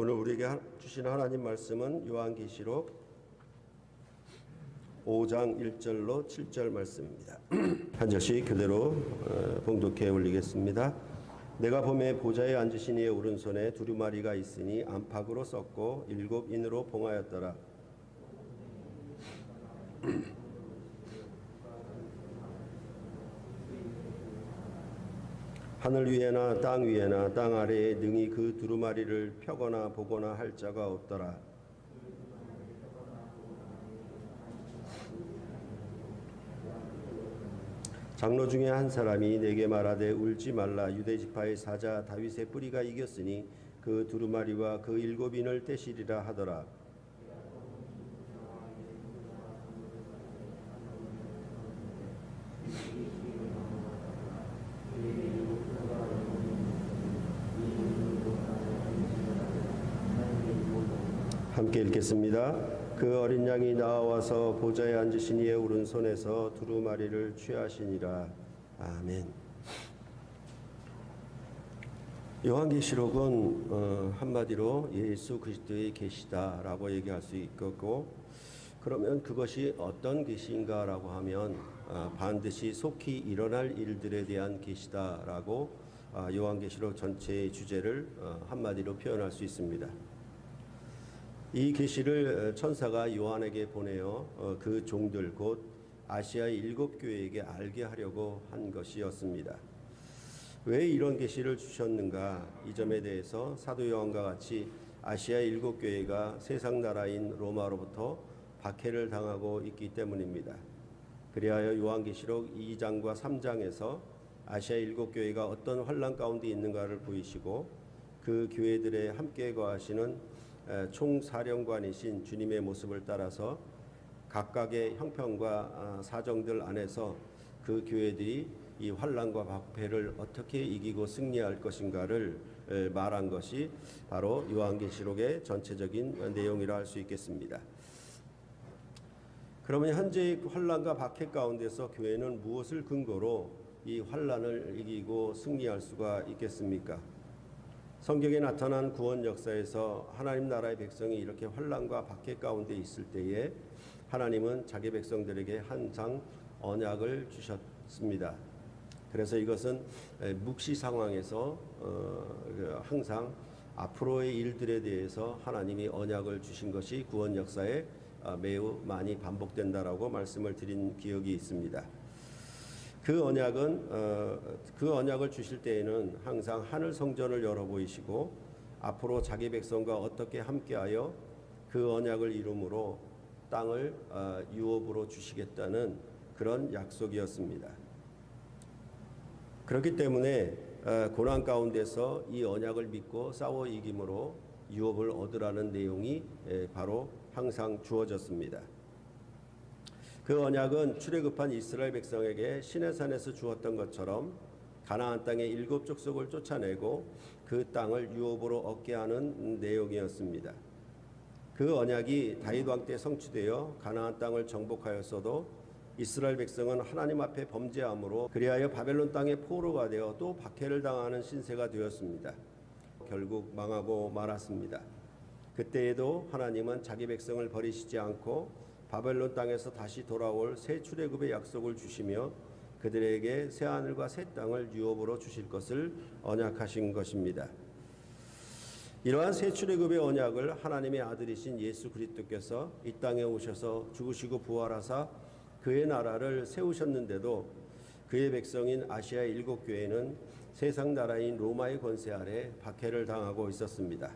오늘 우리에게 주신 하나님 말씀은 요한계시록 5장 1절로 7절 말씀입니다. 한 절씩 그대로 봉독해 올리겠습니다. 내가 보매 보좌에 앉으신 이의 오른손에 두루마리가 있으니 안팎으로 썼고 7인으로 봉하였더라. 하늘 위에나 땅 위에나 땅 아래에 능히 그 두루마리를 펴거나 보거나 할 자가 없더라. 장로 중에 한 사람이 내게 말하되 울지 말라. 유대 지파의 사자 다윗의 뿌리가 이겼으니 그 두루마리와 그 7인을 떼시리라 하더라. 함께 읽겠습니다. 그 어린 양이 나와서 보좌에 앉으신 이의 오른손에서 두루마리를 취하시니라. 아멘. 요한계시록은 한마디로 예수 그리스도의 계시다라고 얘기할 수 있겠고, 그러면 그것이 어떤 계시인가라고 하면 반드시 속히 일어날 일들에 대한 계시다라고 요한계시록 전체의 주제를 한마디로 표현할 수 있습니다. 이 계시를 천사가 요한에게 보내어 그 종들 곧 아시아의 7교회에게 알게 하려고 한 것이었습니다. 왜 이런 계시를 주셨는가? 이 점에 대해서 사도 요한과 같이 아시아의 7교회가 세상 나라인 로마로부터 박해를 당하고 있기 때문입니다. 그리하여 요한계시록 2장과 3장에서 아시아 7교회가 어떤 환난 가운데 있는가를 보이시고, 그 교회들에 함께 거하시는 총사령관이신 주님의 모습을 따라서 각각의 형편과 사정들 안에서 그 교회들이 이 환난과 박해를 어떻게 이기고 승리할 것인가를 말한 것이 바로 요한계시록의 전체적인 내용이라 할 수 있겠습니다. 그러면 현재의 환난과 박해 가운데서 교회는 무엇을 근거로 이 환난을 이기고 승리할 수가 있겠습니까? 성경에 나타난 구원 역사에서 하나님 나라의 백성이 이렇게 환난과 박해 가운데 있을 때에 하나님은 자기 백성들에게 항상 언약을 주셨습니다. 그래서 이것은 묵시 상황에서 항상 앞으로의 일들에 대해서 하나님이 언약을 주신 것이 구원 역사에 매우 많이 반복된다라고 말씀을 드린 기억이 있습니다. 그 언약을 주실 때에는 항상 하늘 성전을 열어 보이시고, 앞으로 자기 백성과 어떻게 함께하여 그 언약을 이루므로 땅을 유업으로 주시겠다는 그런 약속이었습니다. 그렇기 때문에 고난 가운데서 이 언약을 믿고 싸워 이김으로 유업을 얻으라는 내용이 바로 항상 주어졌습니다. 그 언약은 출애굽한 이스라엘 백성에게 시내산에서 주었던 것처럼 가나안 땅의 7 족속을 쫓아내고 그 땅을 유업으로 얻게 하는 내용이었습니다. 그 언약이 다윗 왕 때 성취되어 가나안 땅을 정복하였어도 이스라엘 백성은 하나님 앞에 범죄함으로 그리하여 바벨론 땅의 포로가 되어 또 박해를 당하는 신세가 되었습니다. 결국 망하고 말았습니다. 그때에도 하나님은 자기 백성을 버리시지 않고 바벨론 땅에서 다시 돌아올 새 출애굽의 약속을 주시며 그들에게 새 하늘과 새 땅을 유업으로 주실 것을 언약하신 것입니다. 이러한 새 출애굽의 언약을 하나님의 아들이신 예수 그리스도께서 이 땅에 오셔서 죽으시고 부활하사 그의 나라를 세우셨는데도 그의 백성인 아시아의 7교회는 세상 나라인 로마의 권세 아래 박해를 당하고 있었습니다.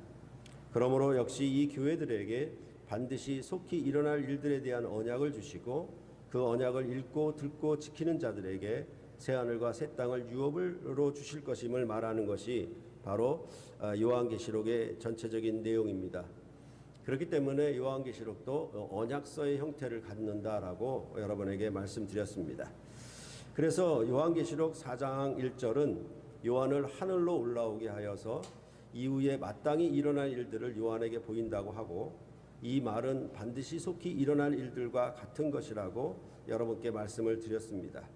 그러므로 역시 이 교회들에게 반드시 속히 일어날 일들에 대한 언약을 주시고, 그 언약을 읽고 듣고 지키는 자들에게 새하늘과 새 땅을 유업으로 주실 것임을 말하는 것이 바로 요한계시록의 전체적인 내용입니다. 그렇기 때문에 요한계시록도 언약서의 형태를 갖는다라고 여러분에게 말씀드렸습니다. 그래서 요한계시록 4장 1절은 요한을 하늘로 올라오게 하여서 이후에 마땅히 일어날 일들을 요한에게 보인다고 하고, 이 말은 반드시 속히 일어날 일들과 같은 것이라고 여러분께 말씀을 드렸습니다.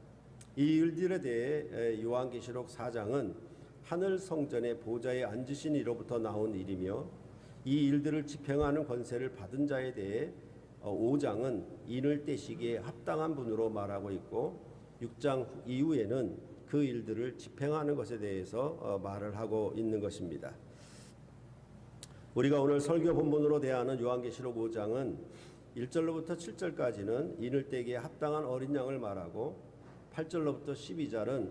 이 일들에 대해 요한계시록 4장은 하늘 성전의 보좌에 앉으신 이로부터 나온 일이며, 이 일들을 집행하는 권세를 받은 자에 대해 5장은 인을 떼시기에 합당한 분으로 말하고 있고 6장 이후에는 그 일들을 집행하는 것에 대해서 말을 하고 있는 것입니다. 우리가 오늘 설교 본문으로 대하는 요한계시록 5장은 1절로부터 7절까지는 인을 떼기에 합당한 어린 양을 말하고 8절로부터 12절은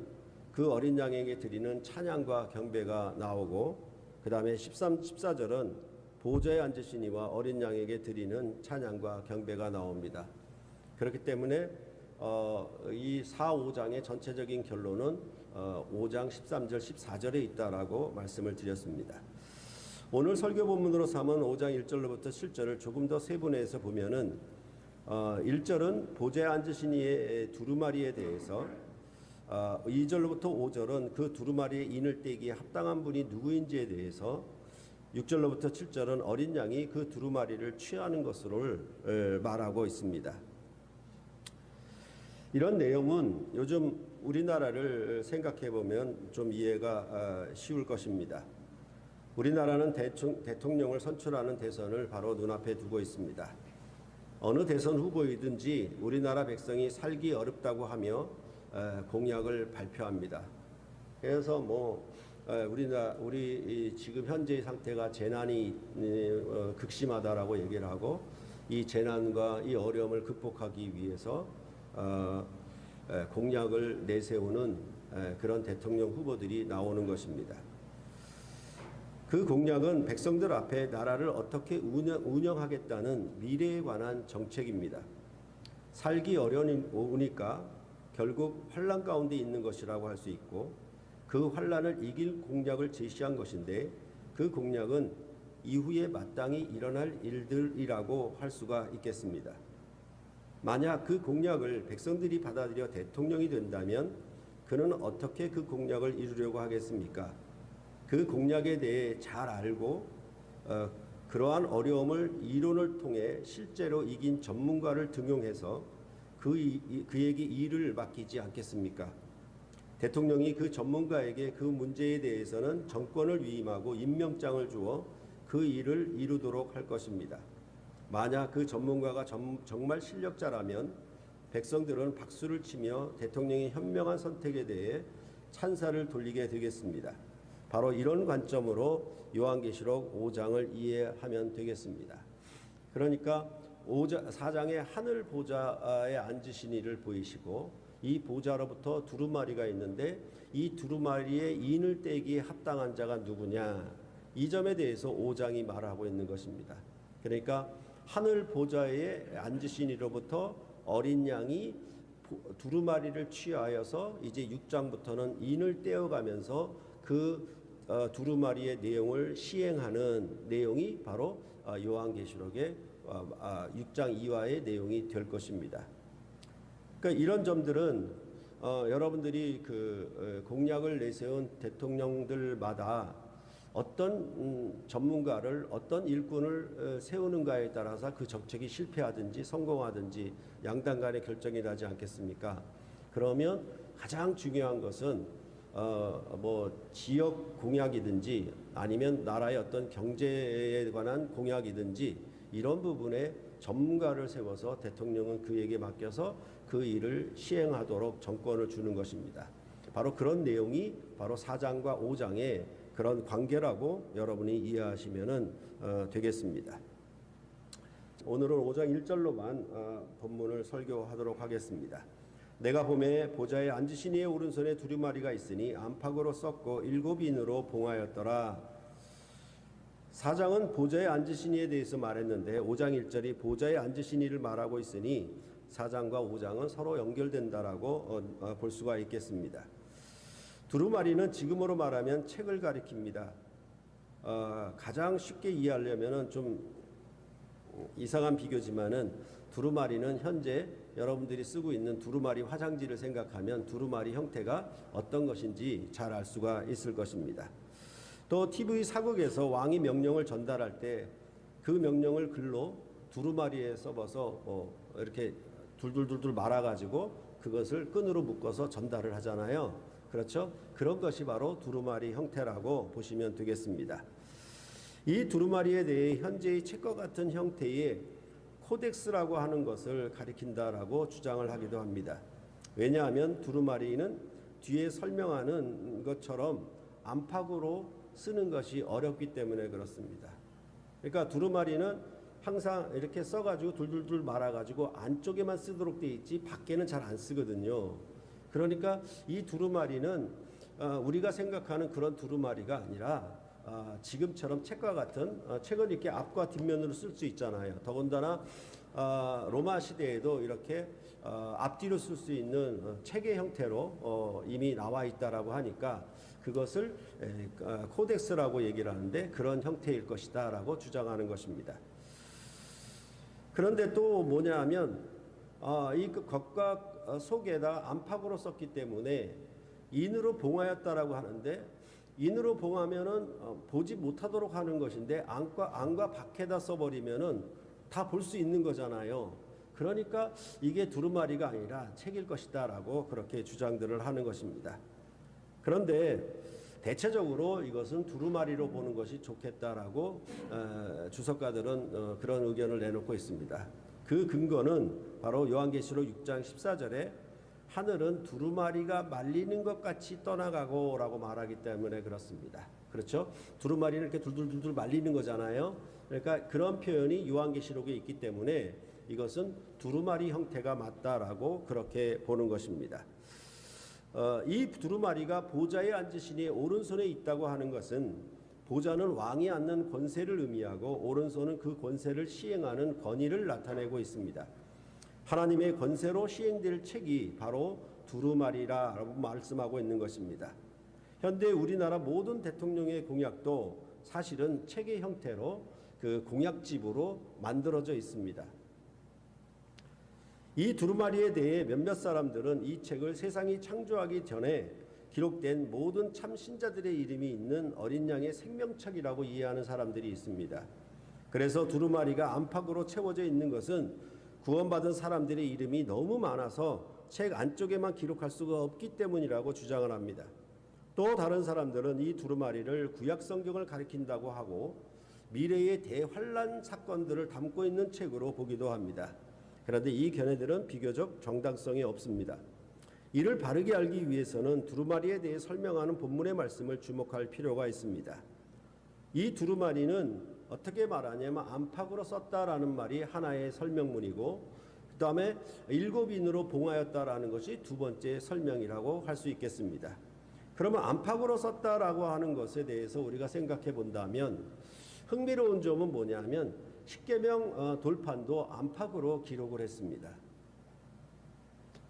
그 어린 양에게 드리는 찬양과 경배가 나오고 그 다음에 13, 14절은 보좌에 앉으신 이와 어린 양에게 드리는 찬양과 경배가 나옵니다. 그렇기 때문에 이 4, 5장의 전체적인 결론은 5장 13절, 14절에 있다라고 말씀을 드렸습니다. 오늘 설교 본문으로 삼은 5장 1절로부터 7절을 조금 더 세분해서 보면은 1절은 보좌에 앉으신 이의 두루마리에 대해서 2절로부터 5절은 그 두루마리의 인을 떼기에 합당한 분이 누구인지에 대해서 6절로부터 7절은 어린 양이 그 두루마리를 취하는 것으로 말하고 있습니다. 이런 내용은 요즘 우리나라를 생각해 보면 좀 이해가 쉬울 것입니다. 우리나라는 대통령을 선출하는 대선을 바로 눈앞에 두고 있습니다. 어느 대선 후보이든지 우리나라 백성이 살기 어렵다고 하며 공약을 발표합니다. 그래서 우리 지금 현재의 상태가 재난이 극심하다라고 얘기를 하고 이 재난과 이 어려움을 극복하기 위해서 공약을 내세우는 그런 대통령 후보들이 나오는 것입니다. 그 공약은 백성들 앞에 나라를 어떻게 운영하겠다는 미래에 관한 정책입니다. 살기 어려우니까 결국 환란 가운데 있는 것이라고 할 수 있고 그 환란을 이길 공약을 제시한 것인데 그 공약은 이후에 마땅히 일어날 일들이라고 할 수가 있겠습니다. 만약 그 공약을 백성들이 받아들여 대통령이 된다면 그는 어떻게 그 공약을 이루려고 하겠습니까? 그 공약에 대해 잘 알고 그러한 어려움을 이론을 통해 실제로 이긴 전문가를 등용해서 그에게 일을 맡기지 않겠습니까? 대통령이 그 전문가에게 그 문제에 대해서는 정권을 위임하고 임명장을 주어 그 일을 이루도록 할 것입니다. 만약 그 전문가가 정말 실력자라면 백성들은 박수를 치며 대통령의 현명한 선택에 대해 찬사를 돌리게 되겠습니다. 바로 이런 관점으로 요한계시록 5장을 이해하면 되겠습니다. 그러니까 4장의 하늘 보좌에 앉으신 이를 보이시고 이 보좌로부터 두루마리가 있는데 이 두루마리의 인을 떼기에 합당한 자가 누구냐, 이 점에 대해서 5장이 말하고 있는 것입니다. 그러니까 하늘 보좌에 앉으신 이로부터 어린 양이 두루마리를 취하여서 이제 6장부터는 인을 떼어가면서 그 두루마리의 내용을 시행하는 내용이 바로 요한계시록의 6장 이하의 내용이 될 것입니다. 그러니까 이런 점들은 여러분들이 그 공약을 내세운 대통령들마다 어떤 전문가를 어떤 일꾼을 세우는가에 따라서 그 정책이 실패하든지 성공하든지 양당 간의 결정이 나지 않겠습니까? 그러면 가장 중요한 것은 지역 공약이든지 아니면 나라의 어떤 경제에 관한 공약이든지 이런 부분에 전문가를 세워서 대통령은 그에게 맡겨서 그 일을 시행하도록 정권을 주는 것입니다. 바로 그런 내용이 바로 4장과 5장의 그런 관계라고 여러분이 이해하시면 되겠습니다. 오늘은 5장 1절로만 본문을 설교하도록 하겠습니다. 내가 보매 보좌에 앉으신 이의 오른손에 두루마리가 있으니 안팎으로 썩고 7인으로 봉하였더라. 4장은 보좌에 앉으신 이에 대해서 말했는데 5장 1절이 보좌에 앉으신 이를 말하고 있으니 4장과 5장은 서로 연결된다라고 볼 수가 있겠습니다. 두루마리는 지금으로 말하면 책을 가리킵니다. 가장 쉽게 이해하려면은 좀 이상한 비교지만은 두루마리는 현재 여러분들이 쓰고 있는 두루마리 화장지를 생각하면 두루마리 형태가 어떤 것인지 잘 알 수가 있을 것입니다. 또 TV 사극에서 왕이 명령을 전달할 때 그 명령을 글로 두루마리에 써서 이렇게 둘둘둘둘 말아가지고 그것을 끈으로 묶어서 전달을 하잖아요. 그렇죠? 그런 것이 바로 두루마리 형태라고 보시면 되겠습니다. 이 두루마리에 대해 현재의 책과 같은 형태의 코덱스라고 하는 것을 가리킨다라고 주장을 하기도 합니다. 왜냐하면 두루마리는 뒤에 설명하는 것처럼 안팎으로 쓰는 것이 어렵기 때문에 그렇습니다. 그러니까 두루마리는 항상 이렇게 써가지고 둘둘둘 말아가지고 안쪽에만 쓰도록 돼 있지 밖에는 잘 안 쓰거든요. 그러니까 이 두루마리는 우리가 생각하는 그런 두루마리가 아니라 지금처럼 책과 같은 책은 이렇게 앞과 뒷면으로 쓸 수 있잖아요. 더군다나 로마 시대에도 이렇게 앞뒤로 쓸 수 있는 책의 형태로 이미 나와 있다라고 하니까 그것을 코덱스라고 얘기를 하는데 그런 형태일 것이다라고 주장하는 것입니다. 그런데 또 뭐냐하면 이 겉과 속에다 안팎으로 썼기 때문에 인으로 봉하였다라고 하는데 인으로 봉하면은 보지 못하도록 하는 것인데 안과 밖에다 써버리면은 다 볼 수 있는 거잖아요. 그러니까 이게 두루마리가 아니라 책일 것이다라고 그렇게 주장들을 하는 것입니다. 그런데 대체적으로 이것은 두루마리로 보는 것이 좋겠다라고 주석가들은 그런 의견을 내놓고 있습니다. 그 근거는 바로 요한계시록 6장 14절에 하늘은 두루마리가 말리는 것 같이 떠나가고 라고 말하기 때문에 그렇습니다. 그렇죠? 두루마리는 이렇게 둘둘둘둘 말리는 거잖아요. 그러니까 그런 표현이 요한계시록에 있기 때문에 이것은 두루마리 형태가 맞다라고 그렇게 보는 것입니다. 이 두루마리가 보좌에 앉으시니 오른손에 있다고 하는 것은 보좌는 왕이 앉는 권세를 의미하고 오른손은 그 권세를 시행하는 권위를 나타내고 있습니다. 하나님의 권세로 시행될 책이 바로 두루마리라고 말씀하고 있는 것입니다. 현대 우리나라 모든 대통령의 공약도 사실은 책의 형태로 그 공약집으로 만들어져 있습니다. 이 두루마리에 대해 몇몇 사람들은 이 책을 세상이 창조하기 전에 기록된 모든 참 신자들의 이름이 있는 어린 양의 생명책이라고 이해하는 사람들이 있습니다. 그래서 두루마리가 안팎으로 채워져 있는 것은 구원받은 사람들의 이름이 너무 많아서 책 안쪽에만 기록할 수가 없기 때문이라고 주장을 합니다. 또 다른 사람들은 이 두루마리를 구약 성경을 가리킨다고 하고 미래의 대환란 사건들을 담고 있는 책으로 보기도 합니다. 그런데 이 견해들은 비교적 정당성이 없습니다. 이를 바르게 알기 위해서는 두루마리에 대해 설명하는 본문의 말씀을 주목할 필요가 있습니다. 이 두루마리는 어떻게 말하냐면 안팎으로 썼다라는 말이 하나의 설명문이고 그 다음에 7인으로 봉하였다라는 것이 두 번째 설명이라고 할 수 있겠습니다. 그러면 안팎으로 썼다라고 하는 것에 대해서 우리가 생각해 본다면 흥미로운 점은 뭐냐면 십계명 돌판도 안팎으로 기록을 했습니다.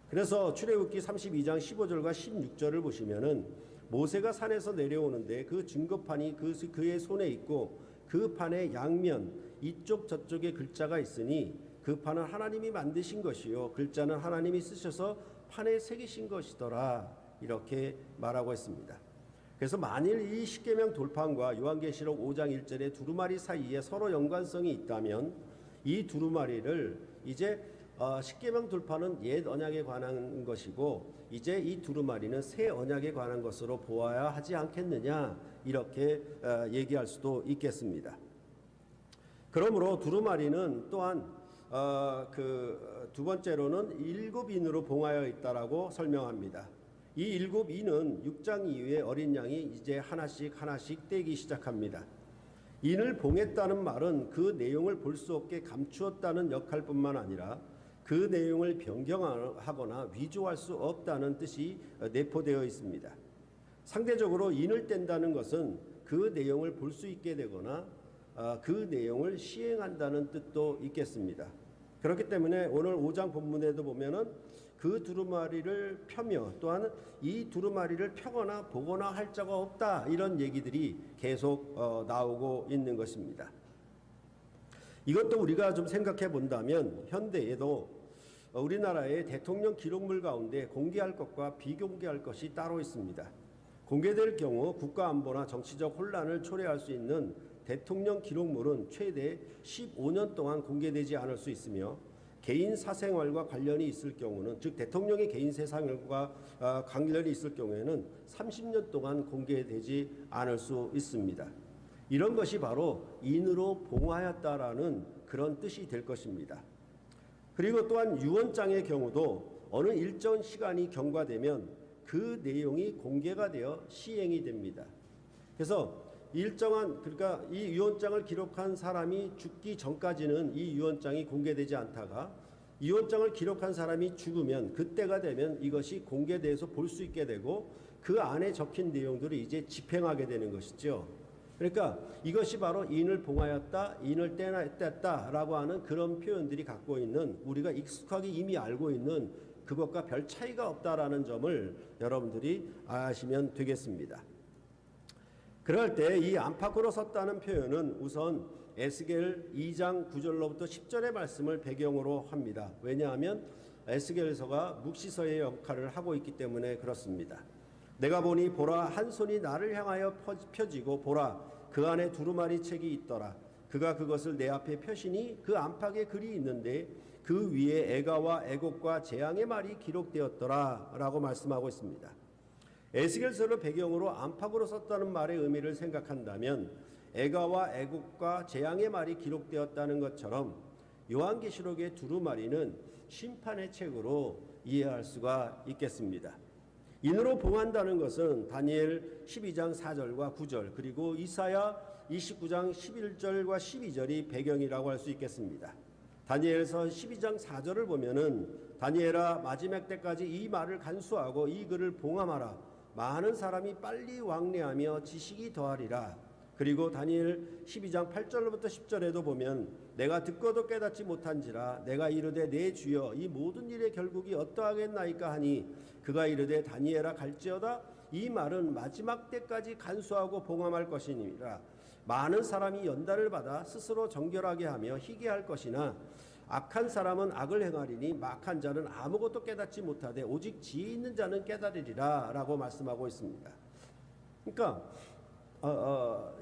그래서 출애굽기 32장 15절과 16절을 보시면은 모세가 산에서 내려오는데 그 증거판이 그의 손에 있고 그 판의 양면 이쪽 저쪽에 글자가 있으니 그 판은 하나님이 만드신 것이요 글자는 하나님이 쓰셔서 판에 새기신 것이더라 이렇게 말하고 있습니다. 그래서 만일 이 십계명 돌판과 요한계시록 5장 1절의 두루마리 사이에 서로 연관성이 있다면 이 두루마리를 이제 십계명 돌판은 옛 언약에 관한 것이고 이제 이 두루마리는 새 언약에 관한 것으로 보아야 하지 않겠느냐 이렇게 얘기할 수도 있겠습니다. 그러므로 두루마리는 또한 그 두 번째로는 7인으로 봉하여 있다라고 설명합니다. 이 7인은 6장 이후에 어린 양이 이제 하나씩 떼기 시작합니다. 인을 봉했다는 말은 그 내용을 볼 수 없게 감추었다는 역할뿐만 아니라 그 내용을 변경하거나 위조할 수 없다는 뜻이 내포되어 있습니다. 상대적으로 인을 뗀다는 것은 그 내용을 볼 수 있게 되거나 그 내용을 시행한다는 뜻도 있겠습니다. 그렇기 때문에 오늘 5장 본문에도 보면은 그 두루마리를 펴며 또한 이 두루마리를 펴거나 보거나 할 자가 없다 이런 얘기들이 계속 나오고 있는 것입니다. 이것도 우리가 좀 생각해 본다면 현대에도 우리나라의 대통령 기록물 가운데 공개할 것과 비공개할 것이 따로 있습니다. 공개될 경우 국가안보나 정치적 혼란을 초래할 수 있는 대통령 기록물은 최대 15년 동안 공개되지 않을 수 있으며 개인 사생활과 관련이 있을 경우는 즉 대통령의 개인 사생활과 관련이 있을 경우에는 30년 동안 공개되지 않을 수 있습니다. 이런 것이 바로 인으로 봉하였다라는 그런 뜻이 될 것입니다. 그리고 또한 유언장의 경우도 어느 일정 시간이 경과되면 그 내용이 공개가 되어 시행이 됩니다. 그래서 그러니까 이 유언장을 기록한 사람이 죽기 전까지는 이 유언장이 공개되지 않다가 유언장을 기록한 사람이 죽으면 그때가 되면 이것이 공개돼서 볼 수 있게 되고 그 안에 적힌 내용들을 이제 집행하게 되는 것이죠. 그러니까 이것이 바로 인을 봉하였다, 인을 뗐다라고 하는 그런 표현들이 갖고 있는 우리가 익숙하게 이미 알고 있는 그것과 별 차이가 없다라는 점을 여러분들이 아시면 되겠습니다. 그럴 때 이 안팎으로 섰다는 표현은 우선 에스겔 2장 9절로부터 10절의 말씀을 배경으로 합니다. 왜냐하면 에스겔서가 묵시서의 역할을 하고 있기 때문에 그렇습니다. 내가 보니 보라 한 손이 나를 향하여 펴지고 보라 그 안에 두루마리 책이 있더라. 그가 그것을 내 앞에 펴시니 그 안팎에 글이 있는데 그 위에 애가와 애곡과 재앙의 말이 기록되었더라 라고 말씀하고 있습니다. 에스겔서를 배경으로 안팎으로 썼다는 말의 의미를 생각한다면 애가와 애곡과 재앙의 말이 기록되었다는 것처럼 요한계시록의 두루마리는 심판의 책으로 이해할 수가 있겠습니다. 인으로 봉한다는 것은 다니엘 12장 4절과 9절 그리고 이사야 29장 11절과 12절이 배경이라고 할 수 있겠습니다. 다니엘서 12장 4절을 보면은 다니엘아 마지막 때까지 이 말을 간수하고 이 글을 봉함하라. 많은 사람이 빨리 왕래하며 지식이 더하리라. 그리고 다니엘 12장 8절부터 10절에도 보면 내가 듣고도 깨닫지 못한지라 내가 이르되 내 주여 이 모든 일의 결국이 어떠하겠나이까 하니 그가 이르되 다니엘아 갈지어다 이 말은 마지막 때까지 간수하고 봉함할 것이니라. 많은 사람이 연단을 받아 스스로 정결하게 하며 희게 할 것이나 악한 사람은 악을 행하리니 막한 자는 아무것도 깨닫지 못하되 오직 지혜 있는 자는 깨달으리라 라고 말씀하고 있습니다. 그러니까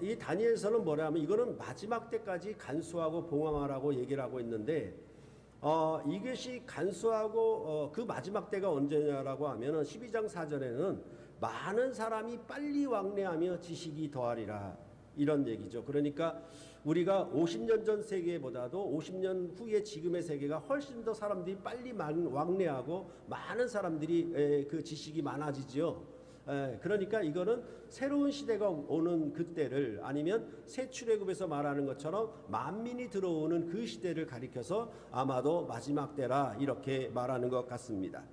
이 다니엘서는 뭐냐면 이거는 마지막 때까지 간수하고 봉함하라고 얘기를 하고 있는데 이것이 간수하고 그 마지막 때가 언제냐라고 하면은 12장 4절에는 많은 사람이 빨리 왕래하며 지식이 더하리라 이런 얘기죠. 그러니까 우리가 50년 전 세계보다도 50년 후에 지금의 세계가 훨씬 더 사람들이 빨리 왕래하고 많은 사람들이 그 지식이 많아지죠. 그러니까 이거는 새로운 시대가 오는 그때를 아니면 새 출애굽에서 말하는 것처럼 만민이 들어오는 그 시대를 가리켜서 아마도 마지막 때라 이렇게 말하는 것 같습니다.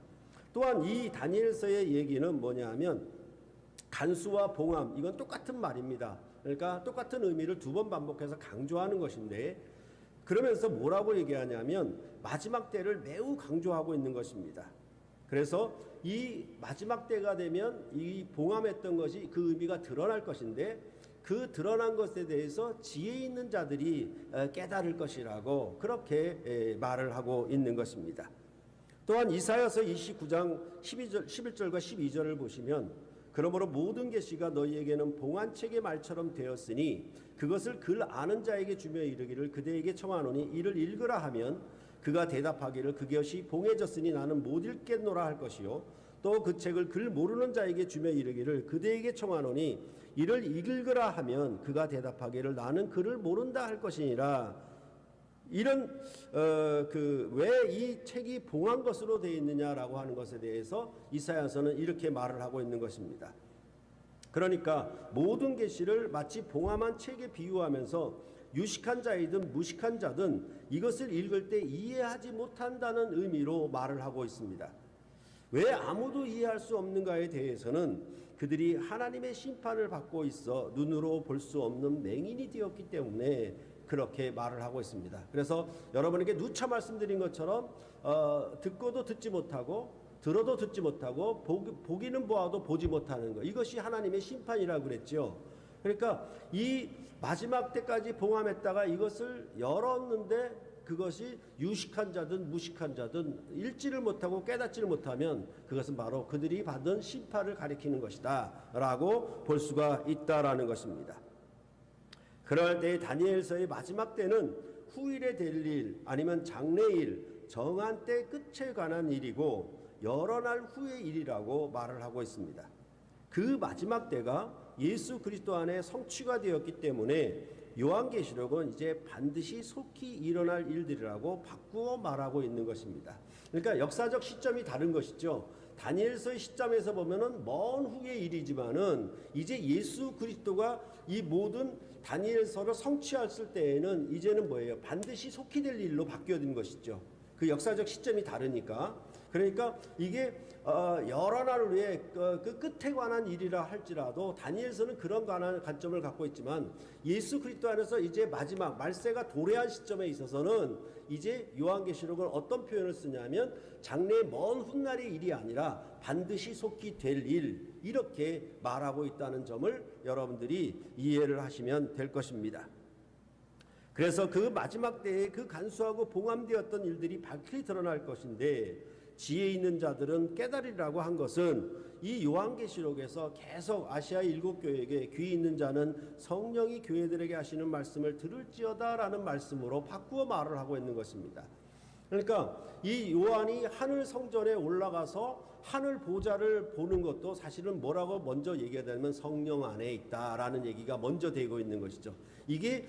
또한 이 다니엘서의 얘기는 뭐냐면 간수와 봉함 이건 똑같은 말입니다. 그러니까 똑같은 의미를 두 번 반복해서 강조하는 것인데 그러면서 뭐라고 얘기하냐면 마지막 때를 매우 강조하고 있는 것입니다. 그래서 이 마지막 때가 되면 이 봉함했던 것이 그 의미가 드러날 것인데 그 드러난 것에 대해서 지혜 있는 자들이 깨달을 것이라고 그렇게 말을 하고 있는 것입니다. 또한 이사야서 29장 11절과 12절을 보시면 그러므로 모든 계시가 너희에게는 봉한 책의 말처럼 되었으니 그것을 글 아는 자에게 주며 이르기를 그대에게 청하노니 이를 읽으라 하면 그가 대답하기를 그것이 봉해졌으니 나는 못 읽겠노라 할 것이요 또 그 책을 글 모르는 자에게 주며 이르기를 그대에게 청하노니 이를 읽으라 하면 그가 대답하기를 나는 글을 모른다 할 것이니라. 이런 왜 이 책이 봉한 것으로 되어 있느냐라고 하는 것에 대해서 이사야서는 이렇게 말을 하고 있는 것입니다. 그러니까 모든 계시를 마치 봉함한 책에 비유하면서 유식한 자이든 무식한 자든 이것을 읽을 때 이해하지 못한다는 의미로 말을 하고 있습니다. 왜 아무도 이해할 수 없는가에 대해서는 그들이 하나님의 심판을 받고 있어 눈으로 볼 수 없는 맹인이 되었기 때문에 그렇게 말을 하고 있습니다. 그래서 여러분에게 누차 말씀드린 것처럼 듣고도 듣지 못하고 들어도 듣지 못하고 보기는 보아도 보지 못하는 것 이것이 하나님의 심판이라고 그랬죠. 그러니까 이 마지막 때까지 봉함했다가 이것을 열었는데 그것이 유식한 자든 무식한 자든 읽지를 못하고 깨닫지를 못하면 그것은 바로 그들이 받은 심판을 가리키는 것이다 라고 볼 수가 있다라는 것입니다. 그럴 때 다니엘서의 마지막 때는 후일에 될 일 아니면 장래일 정한 때 끝에 관한 일이고 여러 날 후의 일이라고 말을 하고 있습니다. 그 마지막 때가 예수 그리스도 안에 성취가 되었기 때문에 요한계시록은 이제 반드시 속히 일어날 일들이라고 바꾸어 말하고 있는 것입니다. 그러니까 역사적 시점이 다른 것이죠. 다니엘서의 시점에서 보면은 먼 후의 일이지만은 이제 예수 그리스도가 이 모든 다니엘서를 성취했을 때에는 이제는 뭐예요? 반드시 속히 될 일로 바뀌어진 것이죠. 그 역사적 시점이 다르니까. 그러니까 이게 여러 날 후에 그 끝에 관한 일이라 할지라도 다니엘서는 그런 관점을 갖고 있지만 예수 그리스도 안에서 이제 마지막 말세가 도래한 시점에 있어서는 이제 요한계시록은 어떤 표현을 쓰냐면 장래의 먼 훗날의 일이 아니라 반드시 속히 될 일, 이렇게 말하고 있다는 점을 여러분들이 이해를 하시면 될 것입니다. 그래서 그 마지막 때에 그 간수하고 봉함되었던 일들이 밝히 드러날 것인데 지혜 있는 자들은 깨달으리라고 한 것은 이 요한계시록에서 계속 아시아 7교회에게 귀 있는 자는 성령이 교회들에게 하시는 말씀을 들을지어다라는 말씀으로 바꾸어 말을 하고 있는 것입니다. 그러니까 이 요한이 하늘 성전에 올라가서 하늘 보좌를 보는 것도 사실은 뭐라고 먼저 얘기가 되면 성령 안에 있다라는 얘기가 먼저 되고 있는 것이죠. 이게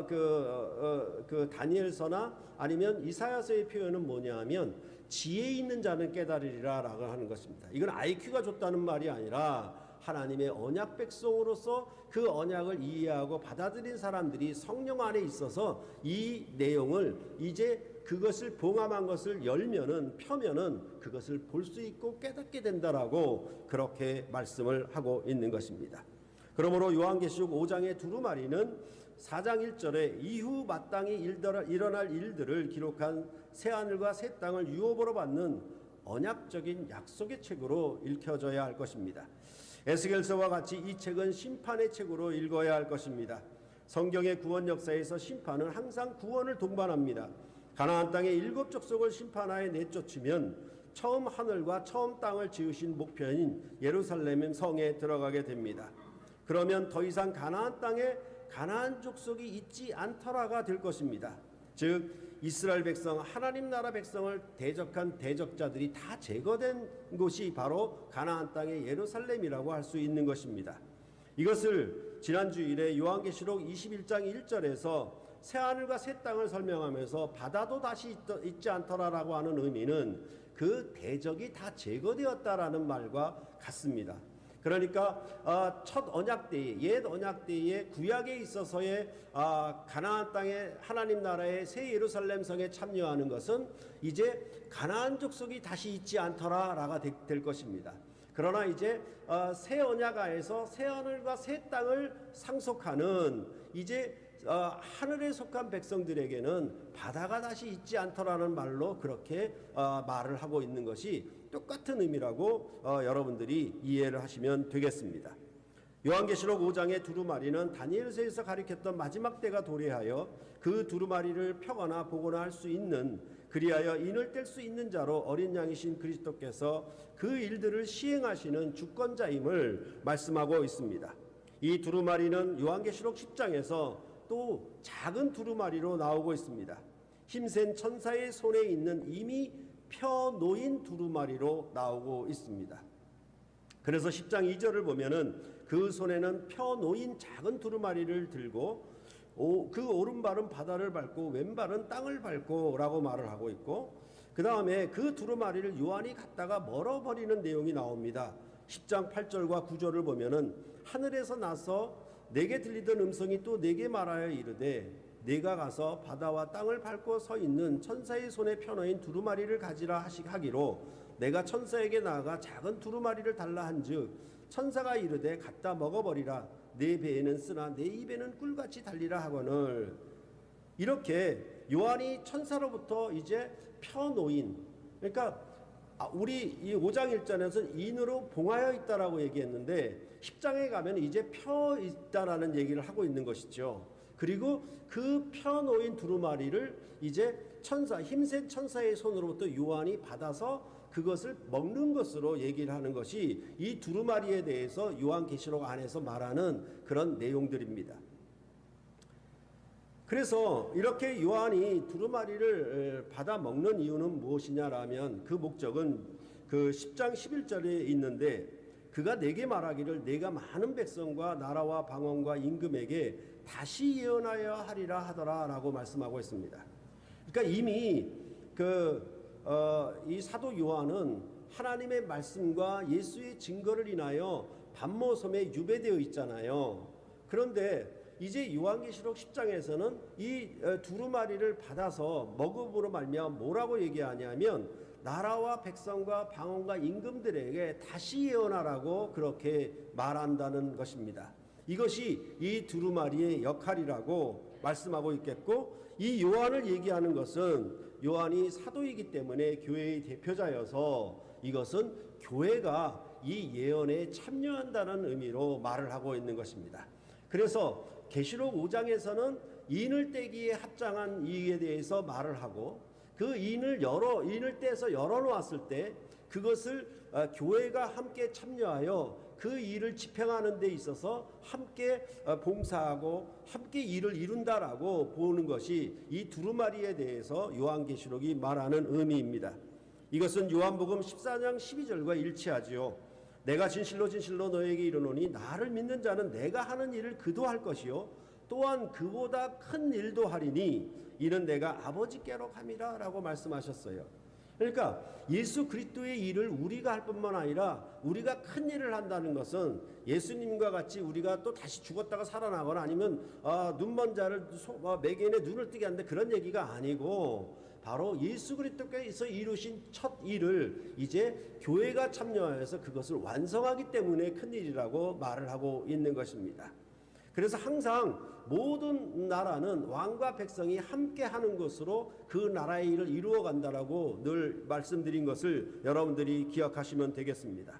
그 다니엘서나 아니면 이사야서의 표현은 뭐냐면 지혜 있는 자는 깨달으리라라고 하는 것입니다. 이건 IQ가 좋다는 말이 아니라 하나님의 언약 백성으로서 그 언약을 이해하고 받아들인 사람들이 성령 안에 있어서 이 내용을 이제 그것을 봉함한 것을 열면은 펴면은 그것을 볼 수 있고 깨닫게 된다라고 그렇게 말씀을 하고 있는 것입니다. 그러므로 요한계시록 5장의 두루마리는 4장 1절에 이후 마땅히 일어날 일들을 기록한 새하늘과 새 땅을 유업으로 받는 언약적인 약속의 책으로 읽혀져야 할 것입니다. 에스겔서와 같이 이 책은 심판의 책으로 읽어야 할 것입니다. 성경의 구원 역사에서 심판은 항상 구원을 동반합니다. 가나안 땅의 7 족속을 심판하에 내쫓으면 처음 하늘과 처음 땅을 지으신 목표인 예루살렘 성에 들어가게 됩니다. 그러면 더 이상 가나안 땅에 가나안 족속이 있지 않더라가 될 것입니다. 즉 이스라엘 백성, 하나님 나라 백성을 대적한 대적자들이 다 제거된 곳이 바로 가나안 땅의 예루살렘이라고 할 수 있는 것입니다. 이것을 지난 주일에 요한계시록 21장 1절에서 새하늘과 새 땅을 설명하면서 바다도 다시 있지 않더라라고 하는 의미는 그 대적이 다 제거되었다라는 말과 같습니다. 그러니까 첫 언약 때에, 옛 언약 때에 구약에 있어서의 가나안 땅의 하나님 나라의 새 예루살렘 성에 참여하는 것은 이제 가나안 족속이 다시 있지 않더라라가 될 것입니다. 그러나 이제 새 언약 하에서 새 하늘과 새 땅을 상속하는 이제 하늘에 속한 백성들에게는 바다가 다시 있지 않더라는 말로 그렇게 말을 하고 있는 것이 똑같은 의미라고 여러분들이 이해를 하시면 되겠습니다. 요한계시록 5장의 두루마리는 다니엘서에서 가리켰던 마지막 때가 도래하여 그 두루마리를 펴거나 보거나 할 수 있는, 그리하여 인을 뗄 수 있는 자로 어린 양이신 그리스도께서 그 일들을 시행하시는 주권자임을 말씀하고 있습니다. 이 두루마리는 요한계시록 10장에서 또 작은 두루마리로 나오고 있습니다. 힘센 천사의 손에 있는 이미 펴놓인 두루마리로 나오고 있습니다. 그래서 10장 2절을 보면은 그 손에는 펴놓인 작은 두루마리를 들고 그 오른발은 바다를 밟고 왼발은 땅을 밟고 라고 말을 하고 있고, 그 다음에 그 두루마리를 요한이 갖다가 멀어버리는 내용이 나옵니다. 10장 8절과 9절을 보면은 하늘에서 나서 내게 들리던 음성이 또 내게 말하여 이르되 내가 가서 바다와 땅을 밟고 서 있는 천사의 손에 펴놓인 두루마리를 가지라 하기로 내가 천사에게 나아가 작은 두루마리를 달라 한즉 천사가 이르되 갖다 먹어버리라. 내 배에는 쓰나 내 입에는 꿀같이 달리라 하거늘. 이렇게 요한이 천사로부터 이제 펴놓인, 그러니까 우리 이 5장 1절에서는 인으로 봉하여 있다라고 얘기했는데 10장에 가면 이제 펴 있다라는 얘기를 하고 있는 것이죠. 그리고 그 펴놓인 두루마리를 이제 천사, 힘센 천사의 손으로부터 요한이 받아서 그것을 먹는 것으로 얘기를 하는 것이 이 두루마리에 대해서 요한계시록 안에서 말하는 그런 내용들입니다. 그래서 이렇게 요한이 두루마리를 받아 먹는 이유는 무엇이냐라면 그 목적은 그 10장 11절에 있는데 그가 내게 말하기를 내가 많은 백성과 나라와 방언과 임금에게 다시 예언하여 하리라 하더라라고 말씀하고 있습니다. 그러니까 이미 이 사도 요한은 하나님의 말씀과 예수의 증거를 인하여 반모섬에 유배되어 있잖아요. 그런데 이제 요한계시록 10장에서는 이 두루마리를 받아서 먹음으로 말미암아 뭐라고 얘기하냐면 나라와 백성과 방언과 임금들에게 다시 예언하라고 그렇게 말한다는 것입니다. 이것이 이 두루마리의 역할이라고 말씀하고 있겠고, 이 요한을 얘기하는 것은 요한이 사도이기 때문에 교회의 대표자여서 이것은 교회가 이 예언에 참여한다는 의미로 말을 하고 있는 것입니다. 그래서 계시록 5장에서는 인을 떼기에 합장한 이에 대해서 말을 하고, 그 인을 떼서 열어놓았을 때 그것을 교회가 함께 참여하여 그 일을 집행하는 데 있어서 함께 봉사하고 함께 일을 이룬다라고 보는 것이 이 두루마리에 대해서 요한계시록이 말하는 의미입니다. 이것은 요한복음 14장 12절과 일치하지요. 내가 진실로 진실로 너에게 이르노니 나를 믿는 자는 내가 하는 일을 그도 할 것이요 또한 그보다 큰 일도 하리니 이는 내가 아버지께로 감이라 라고 말씀하셨어요. 그러니까 예수 그리스도의 일을 우리가 할 뿐만 아니라 우리가 큰 일을 한다는 것은 예수님과 같이 우리가 또 다시 죽었다가 살아나거나 아니면 눈먼 자를 매개인의 눈을 뜨게 하는데 그런 얘기가 아니고 바로 예수 그리스도께서 이루신 첫 일을 이제 교회가 참여하여서 그것을 완성하기 때문에 큰 일이라고 말을 하고 있는 것입니다. 그래서 항상 모든 나라는 왕과 백성이 함께 하는 것으로 그 나라의 일을 이루어 간다라고 늘 말씀드린 것을 여러분들이 기억하시면 되겠습니다.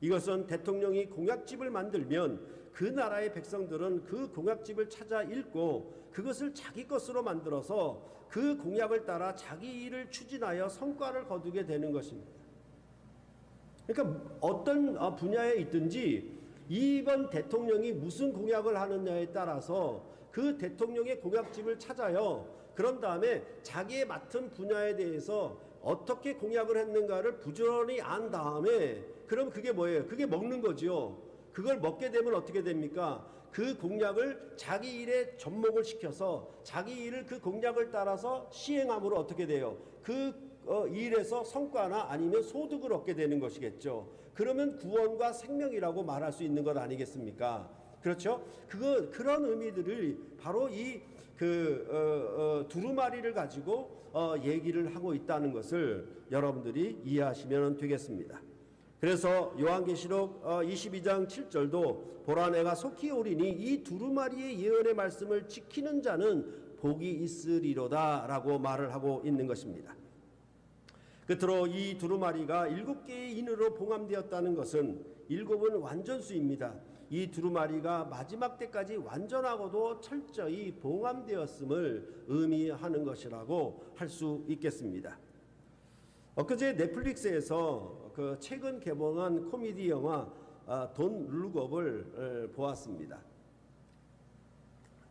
이것은 대통령이 공약집을 만들면 그 나라의 백성들은 그 공약집을 찾아 읽고 그것을 자기 것으로 만들어서 그 공약을 따라 자기 일을 추진하여 성과를 거두게 되는 것입니다. 그러니까 어떤 분야에 있든지 이번 대통령이 무슨 공약을 하느냐에 따라서 그 대통령의 공약집을 찾아요. 그런 다음에 자기의 맡은 분야에 대해서 어떻게 공약을 했는가를 부지런히 안 다음에 그럼 그게 뭐예요? 그게 먹는 거지요. 그걸 먹게 되면 어떻게 됩니까? 그 공약을 자기 일에 접목을 시켜서 자기 일을 그 공약을 따라서 시행함으로 어떻게 돼요? 그 일에서 성과나 아니면 소득을 얻게 되는 것이겠죠. 그러면 구원과 생명이라고 말할 수 있는 것 아니겠습니까? 그렇죠? 그런 의미들을 바로 이 두루마리를 가지고 얘기를 하고 있다는 것을 여러분들이 이해하시면 되겠습니다. 그래서 요한계시록 22장 7절도 보라 내가 속히 오리니 이 두루마리의 예언의 말씀을 지키는 자는 복이 있으리로다 라고 말을 하고 있는 것입니다. 끝으로 이 두루마리가 7개의 인으로 봉함되었다는 것은 7은 완전수입니다. 이 두루마리가 마지막 때까지 완전하고도 철저히 봉함되었음을 의미하는 것이라고 할 수 있겠습니다. 엊그제 넷플릭스에서 최근 개봉한 코미디 영화 돈 룩업을 보았습니다.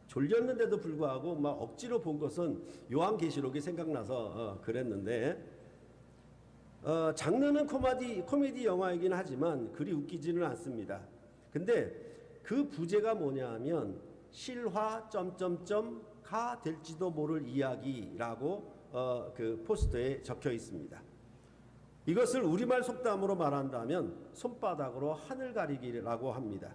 졸렸는데도 불구하고 막 억지로 본 것은 요한계시록이 생각나서 그랬는데 장르는 코미디 영화이긴 하지만 그리 웃기지는 않습니다. 근데 그 부제가 뭐냐 하면 실화 가 될지도 모를 이야기라고 그 포스터에 적혀 있습니다. 이것을 우리말 속담으로 말한다면 손바닥으로 하늘 가리기라고 합니다.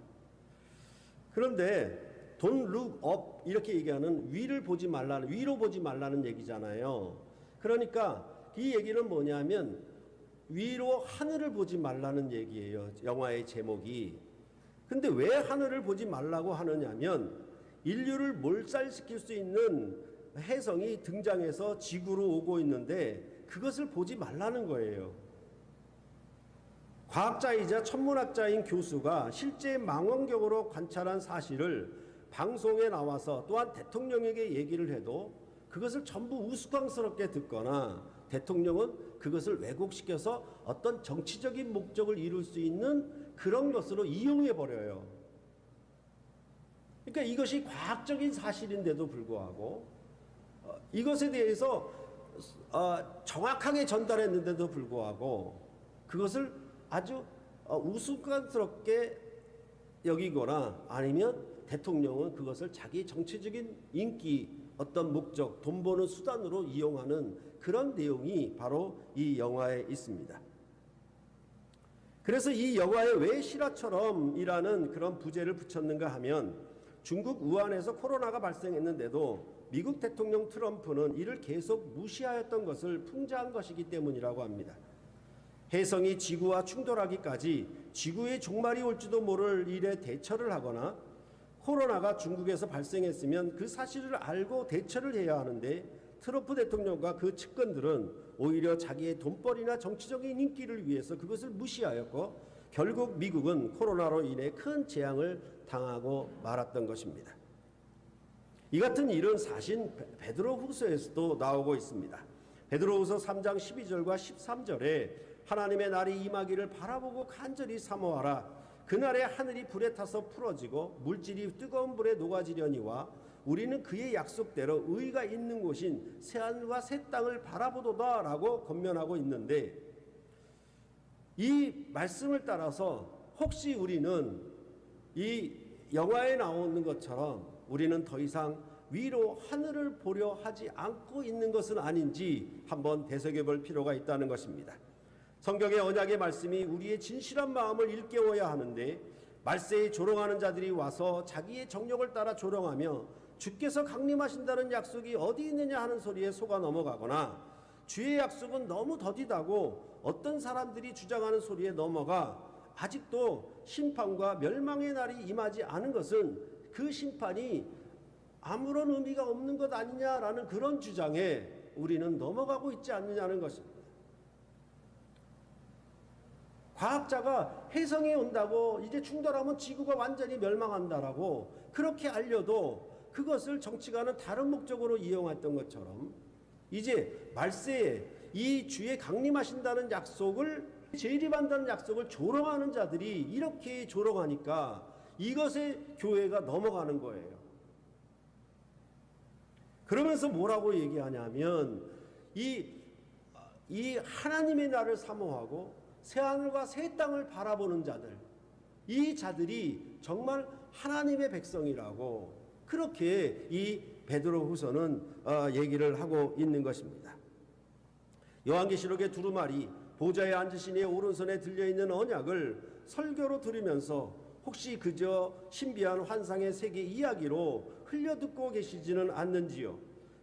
그런데 Don't look up 이렇게 얘기하는 위로 보지 말라는 얘기잖아요. 그러니까 이 얘기는 뭐냐면 위로 하늘을 보지 말라는 얘기예요. 영화의 제목이. 근데 왜 하늘을 보지 말라고 하느냐면 인류를 몰살시킬 수 있는 혜성이 등장해서 지구로 오고 있는데 그것을 보지 말라는 거예요. 과학자이자 천문학자인 교수가 실제 망원경으로 관찰한 사실을 방송에 나와서 또한 대통령에게 얘기를 해도 그것을 전부 우스꽝스럽게 듣거나 대통령은 그것을 왜곡시켜서 어떤 정치적인 목적을 이룰 수 있는 그런 것으로 이용해 버려요. 그러니까 이것이 과학적인 사실인데도 불구하고 이것에 대해서 정확하게 전달했는데도 불구하고 그것을 아주 우스꽝스럽게 여기거나 아니면 대통령은 그것을 자기 정치적인 인기, 어떤 목적, 돈 버는 수단으로 이용하는 그런 내용이 바로 이 영화에 있습니다. 그래서 이 영화에 왜 실화처럼이라는 그런 부제를 붙였는가 하면 중국 우한에서 코로나가 발생했는데도 미국 대통령 트럼프는 이를 계속 무시하였던 것을 풍자한 것이기 때문이라고 합니다. 혜성이 지구와 충돌하기까지 지구의 종말이 올지도 모를 일에 대처를 하거나 코로나가 중국에서 발생했으면 그 사실을 알고 대처를 해야 하는데 트럼프 대통령과 그 측근들은 오히려 자기의 돈벌이나 정치적인 인기를 위해서 그것을 무시하였고 결국 미국은 코로나로 인해 큰 재앙을 당하고 말았던 것입니다. 이 같은 일은 사실 베드로후서에서도 나오고 있습니다. 베드로후서 3장 12절과 13절에 하나님의 날이 임하기를 바라보고 간절히 사모하라. 그날에 하늘이 불에 타서 풀어지고 물질이 뜨거운 불에 녹아지려니와 우리는 그의 약속대로 의가 있는 곳인 새하늘과 새 땅을 바라보도다 라고 권면하고 있는데 이 말씀을 따라서 혹시 우리는 이 영화에 나오는 것처럼 우리는 더 이상 위로 하늘을 보려 하지 않고 있는 것은 아닌지 한번 되새겨 볼 필요가 있다는 것입니다. 성경의 언약의 말씀이 우리의 진실한 마음을 일깨워야 하는데 말세에 조롱하는 자들이 와서 자기의 정욕을 따라 조롱하며 주께서 강림하신다는 약속이 어디 있느냐 하는 소리에 속아 넘어가거나 주의 약속은 너무 더디다고 어떤 사람들이 주장하는 소리에 넘어가 아직도 심판과 멸망의 날이 임하지 않은 것은 그 심판이 아무런 의미가 없는 것 아니냐라는 그런 주장에 우리는 넘어가고 있지 않느냐는 것입니다. 과학자가 혜성이 온다고 이제 충돌하면 지구가 완전히 멸망한다라고 그렇게 알려도 그것을 정치가는 다른 목적으로 이용했던 것처럼 이제 말세에 이 주의 강림하신다는 약속을 재림한다는 약속을 조롱하는 자들이 이렇게 조롱하니까 이것에 교회가 넘어가는 거예요. 그러면서 뭐라고 얘기하냐면 이 하나님의 날을 사모하고 새하늘과 새 땅을 바라보는 자들, 이 자들이 정말 하나님의 백성이라고 그렇게 이 베드로후서는 얘기를 하고 있는 것입니다. 요한계시록의 두루마리 보좌에 앉으신 이의 오른손에 들려있는 언약을 설교로 들으면서 혹시 그저 신비한 환상의 세계 이야기로 흘려듣고 계시지는 않는지요.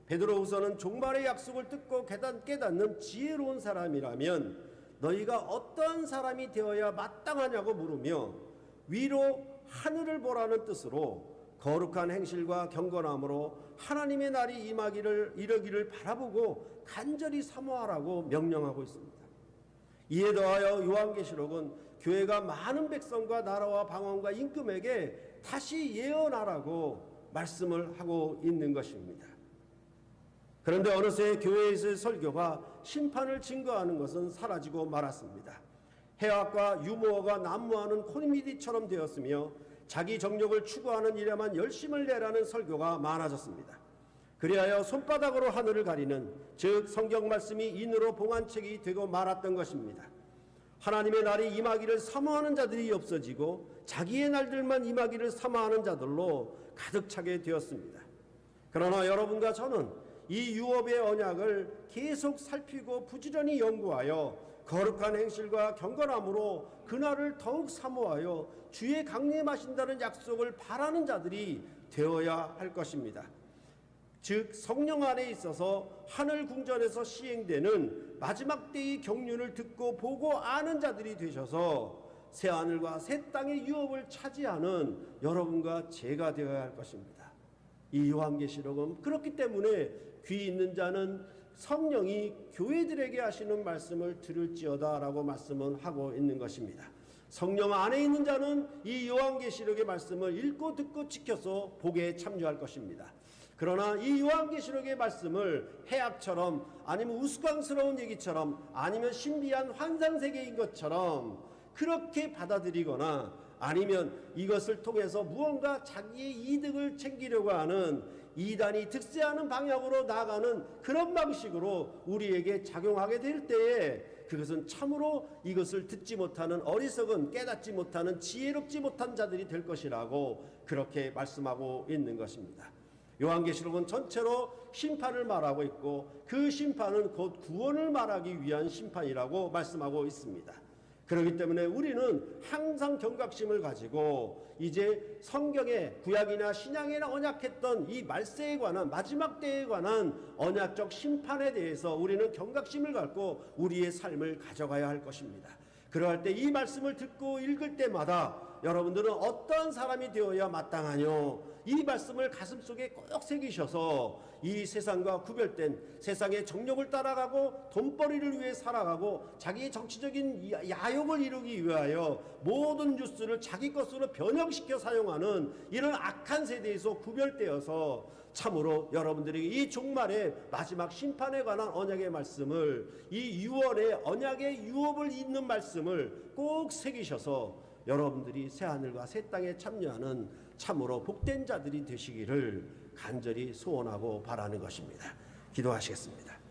베드로후서는 종말의 약속을 듣고 깨닫는 지혜로운 사람이라면 너희가 어떤 사람이 되어야 마땅하냐고 물으며 위로 하늘을 보라는 뜻으로 거룩한 행실과 경건함으로 하나님의 날이 이르기를 바라보고 간절히 사모하라고 명령하고 있습니다. 이에 더하여 요한계시록은 교회가 많은 백성과 나라와 방언과 임금에게 다시 예언하라고 말씀을 하고 있는 것입니다. 그런데 어느새 교회에서의 설교가 심판을 증거하는 것은 사라지고 말았습니다. 해학과 유머가 난무하는 코미디처럼 되었으며 자기 정욕을 추구하는 일에만 열심을 내라는 설교가 많아졌습니다. 그리하여 손바닥으로 하늘을 가리는 즉 성경 말씀이 인으로 봉안책이 되고 말았던 것입니다. 하나님의 날이 임하기를 사모하는 자들이 없어지고 자기의 날들만 임하기를 사모하는 자들로 가득 차게 되었습니다. 그러나 여러분과 저는 이 유업의 언약을 계속 살피고 부지런히 연구하여 거룩한 행실과 경건함으로 그날을 더욱 사모하여 주의 강림하신다는 약속을 바라는 자들이 되어야 할 것입니다. 즉 성령 안에 있어서 하늘 궁전에서 시행되는 마지막 때의 경륜을 듣고 보고 아는 자들이 되셔서 새하늘과 새 땅의 유업을 차지하는 여러분과 제가 되어야 할 것입니다. 이 요한계시록은 그렇기 때문에 귀 있는 자는 성령이 교회들에게 하시는 말씀을 들을지어다 라고 말씀은 하고 있는 것입니다. 성령 안에 있는 자는 이 요한계시록의 말씀을 읽고 듣고 지켜서 복에 참여할 것입니다. 그러나 이 요한계시록의 말씀을 해악처럼 아니면 우스꽝스러운 얘기처럼 아니면 신비한 환상세계인 것처럼 그렇게 받아들이거나 아니면 이것을 통해서 무언가 자기의 이득을 챙기려고 하는 이단이 득세하는 방향으로 나아가는 그런 방식으로 우리에게 작용하게 될 때에 그것은 참으로 이것을 듣지 못하는 어리석은 깨닫지 못하는 지혜롭지 못한 자들이 될 것이라고 그렇게 말씀하고 있는 것입니다. 요한계시록은 전체로 심판을 말하고 있고 그 심판은 곧 구원을 말하기 위한 심판이라고 말씀하고 있습니다. 그렇기 때문에 우리는 항상 경각심을 가지고 이제 성경에 구약이나 신약이나 언약했던 이 말세에 관한 마지막 때에 관한 언약적 심판에 대해서 우리는 경각심을 갖고 우리의 삶을 가져가야 할 것입니다. 그러할 때 이 말씀을 듣고 읽을 때마다 여러분들은 어떤 사람이 되어야 마땅하뇨? 이 말씀을 가슴속에 꼭 새기셔서 이 세상과 구별된 세상의 정욕을 따라가고 돈벌이를 위해 살아가고 자기의 정치적인 야욕을 이루기 위하여 모든 뉴스를 자기 것으로 변형시켜 사용하는 이런 악한 세대에서 구별되어서 참으로 여러분들이 이 종말의 마지막 심판에 관한 언약의 말씀을 이 유월의 언약의 유업을 잇는 말씀을 꼭 새기셔서 여러분들이 새하늘과 새 땅에 참여하는 참으로 복된 자들이 되시기를 간절히 소원하고 바라는 것입니다. 기도하시겠습니다.